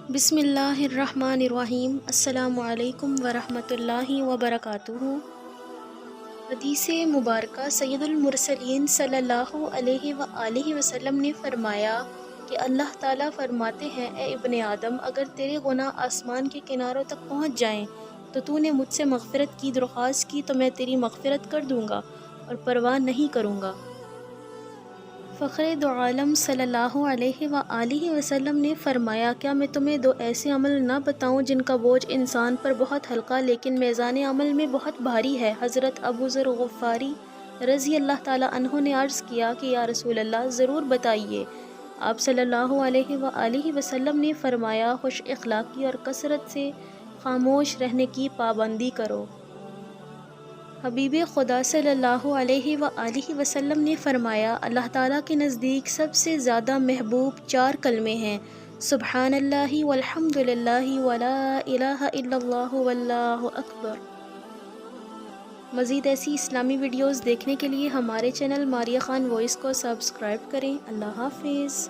بسم اللہ الرحمن الرحیم۔ السلام علیکم ورحمۃ اللہ وبرکاتہ۔ حدیث مبارکہ سید المرسلین صلی اللہ علیہ وآلہ وسلم نے فرمایا کہ اللہ تعالیٰ فرماتے ہیں، اے ابن آدم، اگر تیرے گناہ آسمان کے کناروں تک پہنچ جائیں تو نے مجھ سے مغفرت کی درخواست کی تو میں تیری مغفرت کر دوں گا اور پرواہ نہیں کروں گا۔ فخر دو عالم صلی اللہ علیہ وآلہ وسلم نے فرمایا، کیا میں تمہیں دو ایسے عمل نہ بتاؤں جن کا بوجھ انسان پر بہت ہلکا لیکن میزان عمل میں بہت بھاری ہے؟ حضرت ابو ذر غفاری رضی اللہ تعالیٰ عنہ نے عرض کیا کہ یا رسول اللہ، ضرور بتائیے۔ آپ صلی اللہ علیہ وآلہ وسلم نے فرمایا، خوش اخلاقی اور کثرت سے خاموش رہنے کی پابندی کرو۔ حبیب خدا صلی اللہ علیہ وآلہ وسلم نے فرمایا، اللہ تعالیٰ کے نزدیک سب سے زیادہ محبوب 4 کلمے ہیں، سبحان اللہ والحمد للہ ولا الہ الا اللہ واللہ اکبر۔ مزید ایسی اسلامی ویڈیوز دیکھنے کے لیے ہمارے چینل ماریہ خان وائس کو سبسکرائب کریں۔ اللہ حافظ۔